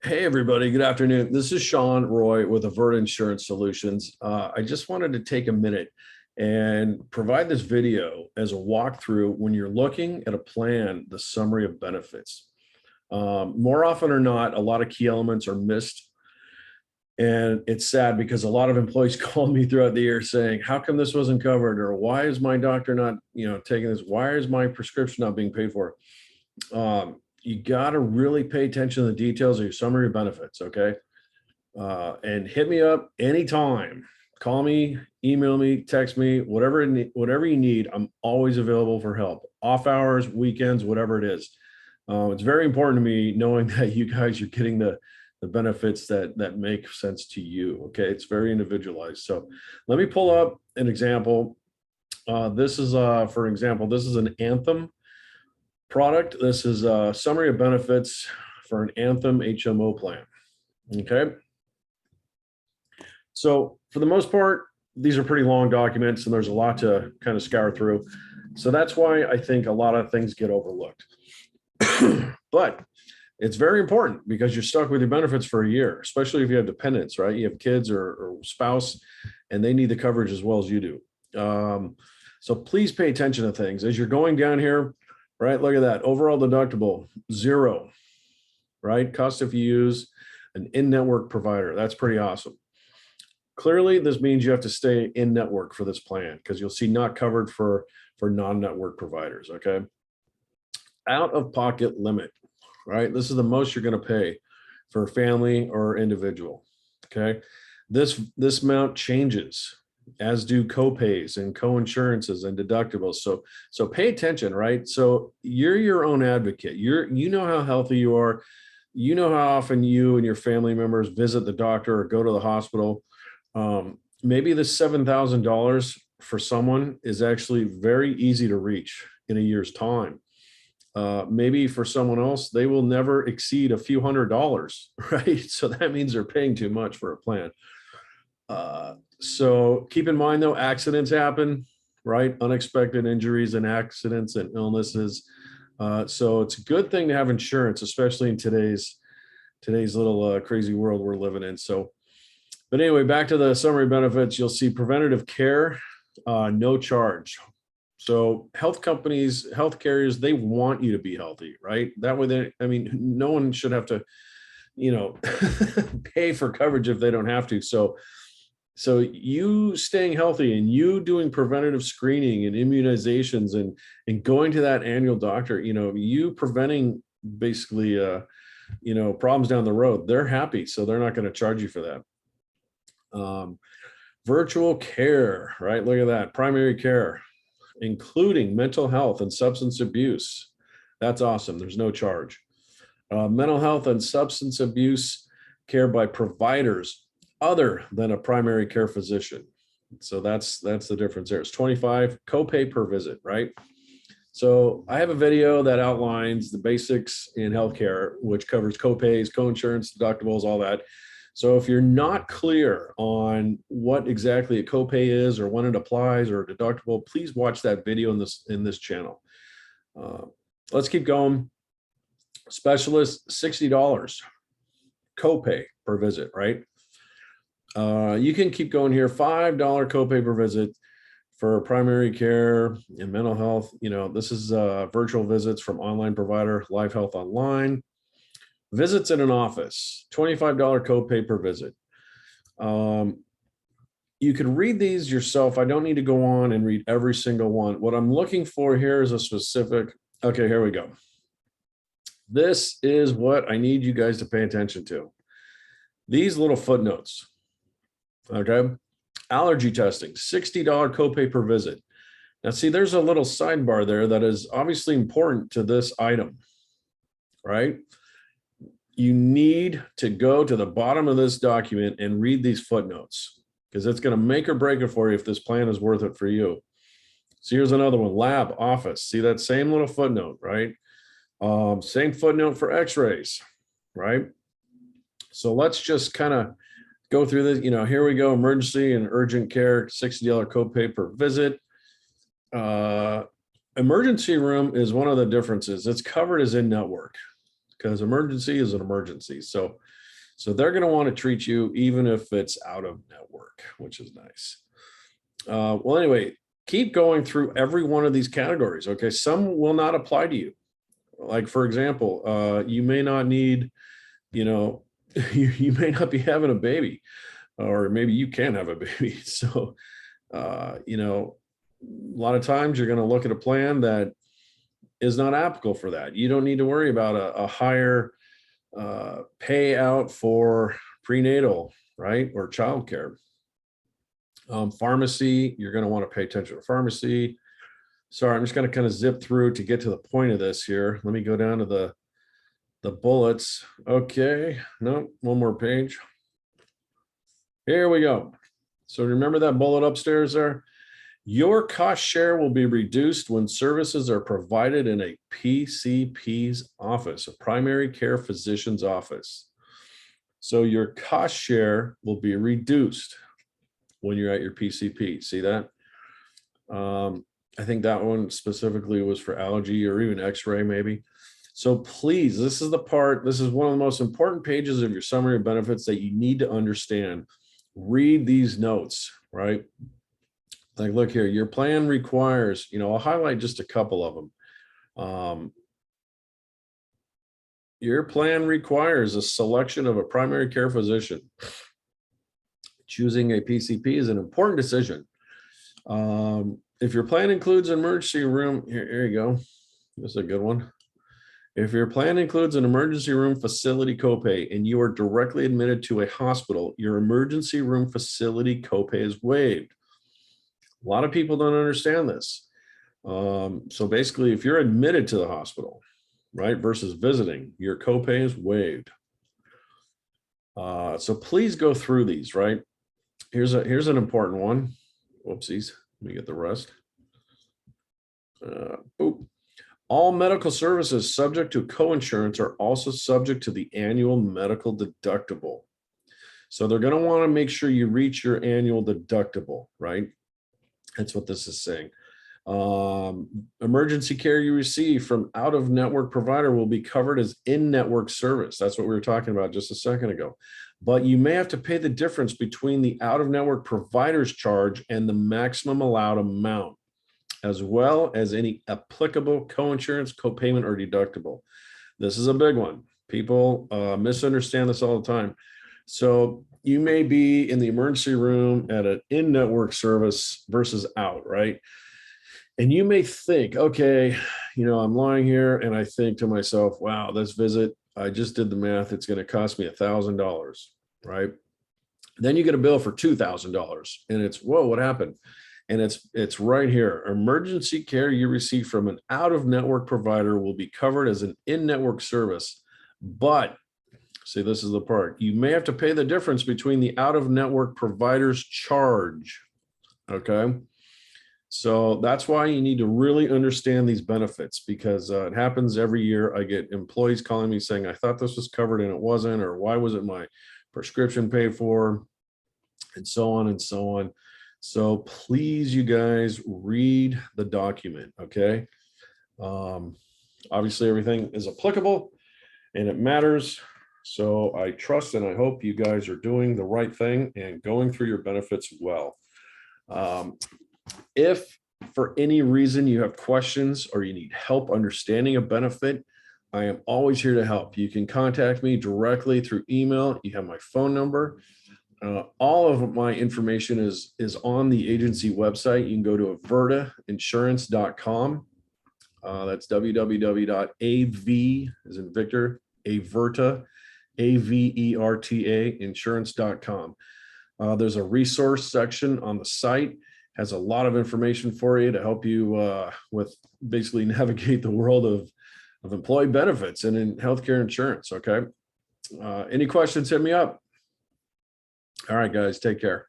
Hey, everybody. Good afternoon. This is Sean Roy with Averta Insurance Solutions. I just wanted to take a minute and provide this video as a walkthrough when you're looking at a plan, the summary of benefits. More often or not, a lot of key elements are missed. And it's sad because a lot of employees call me throughout the year saying, how come this wasn't covered? Or why is my doctor not, taking this? Why is my prescription not being paid for? You got to really pay attention to the details of your summary of benefits. Okay. And hit me up anytime. Call me, email me, text me, whatever you need. I'm always available for help. Off hours, weekends, whatever it is. It's very important to me knowing that you guys are getting the benefits that make sense to you. Okay. It's very individualized. So let me pull up an example. This is for example, this is an Anthem product. This is a summary of benefits for an Anthem HMO plan. Okay. So for the most part, these are pretty long documents and there's a lot to kind of scour through. So that's why I think a lot of things get overlooked. But it's very important because you're stuck with your benefits for a year, especially if you have dependents, right? You have kids or spouse, and they need the coverage as well as you do. So please pay attention to things as you're going down here. Right, look at that. Overall deductible, 0, right? Cost if you use an in-network provider. That's pretty awesome. Clearly, this means you have to stay in-network for this plan because you'll see not covered for non-network providers, okay? Out-of-pocket limit, right? This is the most you're going to pay for a family or individual, okay? This amount changes, as do copays and co-insurances and deductibles. So pay attention, right? So you're your own advocate. You know how healthy you are. You know how often you and your family members visit the doctor or go to the hospital. Maybe the $7,000 for someone is actually very easy to reach in a year's time. Maybe for someone else, they will never exceed a few $100s, right? So that means they're paying too much for a plan. So keep in mind though, accidents happen, right? Unexpected injuries and accidents and illnesses. So it's a good thing to have insurance, especially in today's little crazy world we're living in. So, but anyway, back to the summary benefits, you'll see preventative care, no charge. So health companies, health carriers, they want you to be healthy, right? That way no one should have to, pay for coverage if they don't have to. So you staying healthy and you doing preventative screening and immunizations and going to that annual doctor, you preventing basically, problems down the road, they're happy. So they're not going to charge you for that. Virtual care, right? Look at that. Primary care, including mental health and substance abuse. That's awesome. There's no charge. Mental health and substance abuse care by providers other than a primary care physician. So that's the difference there. It's $25 copay per visit, right? So I have a video that outlines the basics in healthcare, which covers copays, coinsurance, deductibles, all that. So if you're not clear on what exactly a copay is or when it applies or a deductible, please watch that video in this channel. Let's keep going. Specialist, $60 copay per visit, right? You can keep going here. $5 copay per visit for primary care and mental health. This is virtual visits from online provider, Live Health Online. Visits in an office, $25 copay per visit. You can read these yourself. I don't need to go on and read every single one. What I'm looking for here is a specific, okay, here we go. This is what I need you guys to pay attention to. These little footnotes. Okay. Allergy testing, $60 copay per visit. Now, see, there's a little sidebar there that is obviously important to this item, right? You need to go to the bottom of this document and read these footnotes because it's going to make or break it for you if this plan is worth it for you. So here's another one, lab, office. See that same little footnote, right? Same footnote for x-rays, right? So let's just kind of go through this. Here we go. Emergency and urgent care, $60 copay per visit. Emergency room is one of the differences. It's covered as in network. because emergency is an emergency. So they're going to want to treat you even if it's out of network, which is nice. Well, anyway, keep going through every one of these categories. Okay, some will not apply to you. Like, for example, you may not need, you may not be having a baby, or maybe you can have a baby. So, a lot of times you're going to look at a plan that is not applicable for that. You don't need to worry about a higher payout for prenatal, right, or childcare. Pharmacy, you're going to want to pay attention to pharmacy. Sorry, I'm just going to kind of zip through to get to the point of this here. Let me go down to the bullets. Okay, no, one more page. Here we go. So remember that bullet upstairs there? Your cost share will be reduced when services are provided in a PCP's office, a primary care physician's office. So your cost share will be reduced when you're at your PCP. See that? I think that one specifically was for allergy or even x-ray maybe. So please, this is one of the most important pages of your summary of benefits that you need to understand. Read these notes, right? Like, look here, your plan requires, I'll highlight just a couple of them. Your plan requires a selection of a primary care physician. Choosing a PCP is an important decision. If your plan includes an emergency room, here you go. This is a good one. If your plan includes an emergency room facility copay and you are directly admitted to a hospital, your emergency room facility copay is waived. A lot of people don't understand this. So basically, if you're admitted to the hospital, right, versus visiting, your copay is waived. So please go through these, right? Here's an important one. Whoopsies. Let me get the rest. Boop. All medical services subject to coinsurance are also subject to the annual medical deductible. So they're going to want to make sure you reach your annual deductible, right? That's what this is saying. Emergency care you receive from out-of-network provider will be covered as in-network service. That's what we were talking about just a second ago. But you may have to pay the difference between the out-of-network provider's charge and the maximum allowed amount, as well as any applicable coinsurance, copayment, or deductible. This is a big one. People misunderstand this all the time. So you may be in the emergency room at an in-network service versus out, right? And you may think, okay, I'm lying here and I think to myself, wow, this visit, I just did the math, it's going to cost me $1,000, right? Then you get a bill for $2,000 and it's, whoa, what happened? And it's right here. Emergency care you receive from an out-of-network provider will be covered as an in-network service. But, see, this is the part. You may have to pay the difference between the out-of-network provider's charge, okay? So that's why you need to really understand these benefits, because it happens every year. I get employees calling me saying, I thought this was covered and it wasn't, or why wasn't my prescription paid for, and so on and so on. So please, you guys, read the document, okay? Obviously, everything is applicable and it matters. So I trust and I hope you guys are doing the right thing and going through your benefits well. If for any reason you have questions or you need help understanding a benefit, I am always here to help. You can contact me directly through email. You have my phone number. All of my information is on the agency website. You can go to avertainsurance.com. That's www.av, as in Victor, Averta, AVERTA, insurance.com. There's a resource section on the site. Has a lot of information for you to help you with basically navigate the world of employee benefits and in healthcare insurance. Okay. Any questions, hit me up. All right, guys, take care.